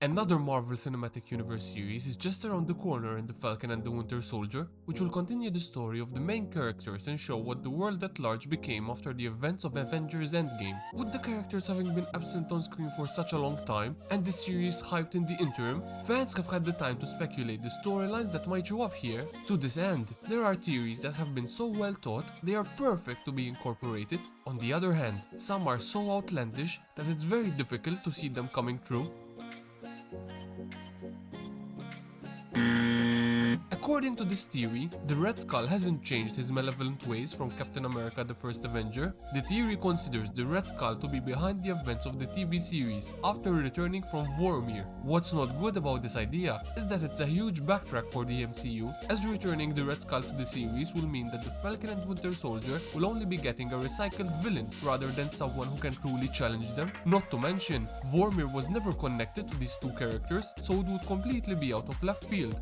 Another Marvel Cinematic Universe series is just around the corner in The Falcon and the Winter Soldier, which will continue the story of the main characters and show what the world at large became after the events of Avengers Endgame. With the characters having been absent on screen for such a long time, and the series hyped in the interim, fans have had the time to speculate the storylines that might show up here. To this end, there are theories that have been so well thought they are perfect to be incorporated. On the other hand, some are so outlandish that it's very difficult to see them coming true. According to this theory, the Red Skull hasn't changed his malevolent ways from Captain America the First Avenger. The theory considers the Red Skull to be behind the events of the TV series after returning from Vormir. What's not good about this idea is that it's a huge backtrack for the MCU, as returning the Red Skull to the series will mean that the Falcon and Winter Soldier will only be getting a recycled villain rather than someone who can truly challenge them. Not to mention, Vormir was never connected to these two characters, so it would completely be out of left field.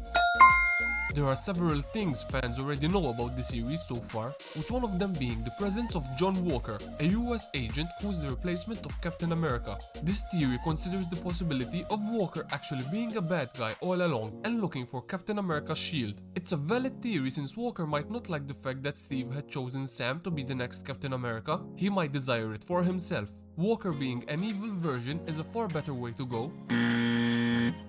There are several things fans already know about the series so far, with one of them being the presence of John Walker, a US agent who is the replacement of Captain America. This theory considers the possibility of Walker actually being a bad guy all along and looking for Captain America's shield. It's a valid theory since Walker might not like the fact that Steve had chosen Sam to be the next Captain America. He might desire it for himself. Walker being an evil version is a far better way to go.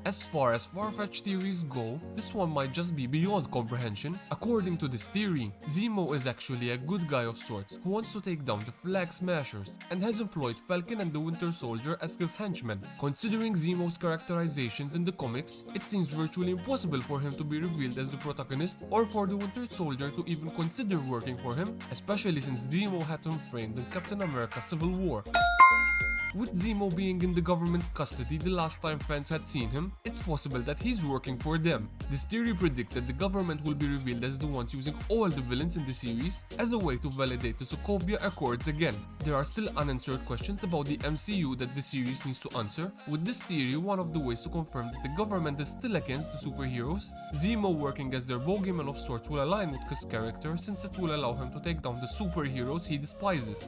As far as far-fetched theories go, this one might just be beyond comprehension. According to this theory, Zemo is actually a good guy of sorts who wants to take down the Flag Smashers and has employed Falcon and the Winter Soldier as his henchmen. Considering Zemo's characterizations in the comics, it seems virtually impossible for him to be revealed as the protagonist or for the Winter Soldier to even consider working for him, especially since Zemo had him framed in Captain America Civil War. With Zemo being in the government's custody the last time fans had seen him, it's possible that he's working for them. This theory predicts that the government will be revealed as the ones using all the villains in the series as a way to validate the Sokovia Accords again. There are still unanswered questions about the MCU that the series needs to answer. With this theory, one of the ways to confirm that the government is still against the superheroes, Zemo working as their bogeyman of sorts will align with his character since it will allow him to take down the superheroes he despises.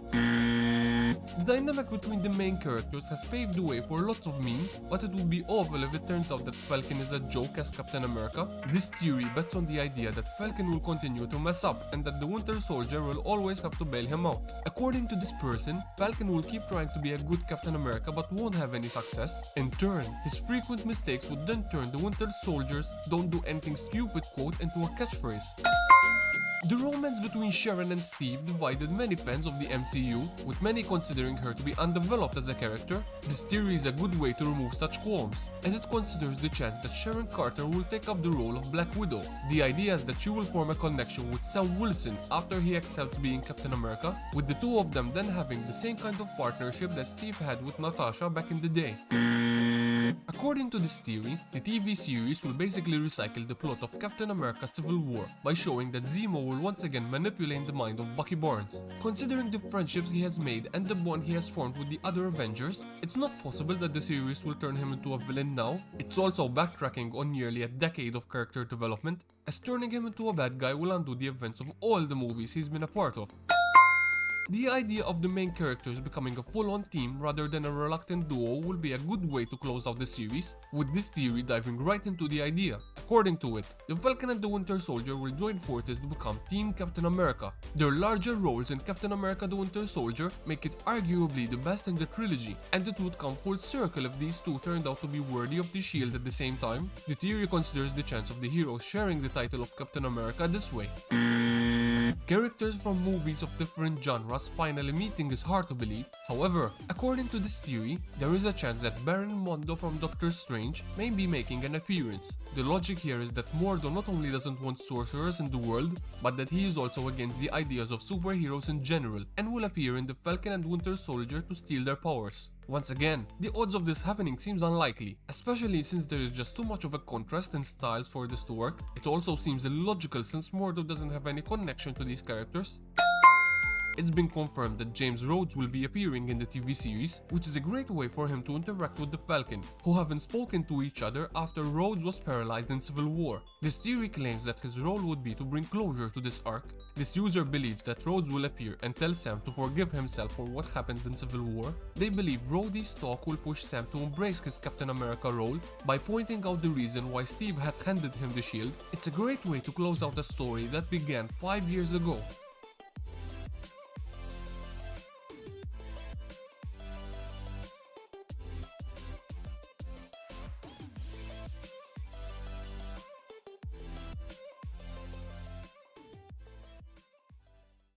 The dynamic between the main characters has paved the way for lots of memes, but it would be awful if it turns out that Falcon is a joke as Captain America. This theory bets on the idea that Falcon will continue to mess up and that the Winter Soldier will always have to bail him out. According to this person, Falcon will keep trying to be a good Captain America but won't have any success. In turn, his frequent mistakes would then turn the Winter Soldier's "don't do anything stupid" quote into a catchphrase. The romance between Sharon and Steve divided many fans of the MCU, with many considering her to be undeveloped as a character. This theory is a good way to remove such qualms, as it considers the chance that Sharon Carter will take up the role of Black Widow. The idea is that she will form a connection with Sam Wilson after he accepts being Captain America, with the two of them then having the same kind of partnership that Steve had with Natasha back in the day. According to this theory, the TV series will basically recycle the plot of Captain America Civil War by showing that Zemo will once again manipulate the mind of Bucky Barnes. Considering the friendships he has made and the bond he has formed with the other Avengers, it's not possible that the series will turn him into a villain now. It's also backtracking on nearly a decade of character development, as turning him into a bad guy will undo the events of all the movies he's been a part of. The idea of the main characters becoming a full-on team rather than a reluctant duo will be a good way to close out the series, with this theory diving right into the idea. According to it, the Falcon and the Winter Soldier will join forces to become Team Captain America. Their larger roles in Captain America the Winter Soldier make it arguably the best in the trilogy, and it would come full circle if these two turned out to be worthy of the shield at the same time. The theory considers the chance of the heroes sharing the title of Captain America this way. Characters from movies of different genres finally meeting is hard to believe. However, according to this theory, there is a chance that Baron Mondo from Doctor Strange may be making an appearance. The logic here is that Mordo not only doesn't want sorcerers in the world, but that he is also against the ideas of superheroes in general and will appear in the Falcon and Winter Soldier to steal their powers. Once again, the odds of this happening seems unlikely, especially since there is just too much of a contrast in styles for this to work. It also seems illogical since Mordo doesn't have any connection to these characters. It's been confirmed that James Rhodes will be appearing in the TV series, which is a great way for him to interact with the Falcon, who haven't spoken to each other after Rhodes was paralyzed in Civil War. This theory claims that his role would be to bring closure to this arc, This user believes that Rhodes will appear and tell Sam to forgive himself for what happened in Civil War. They believe Rhodey's talk will push Sam to embrace his Captain America role by pointing out the reason why Steve had handed him the shield. It's a great way to close out a story that began 5 years ago.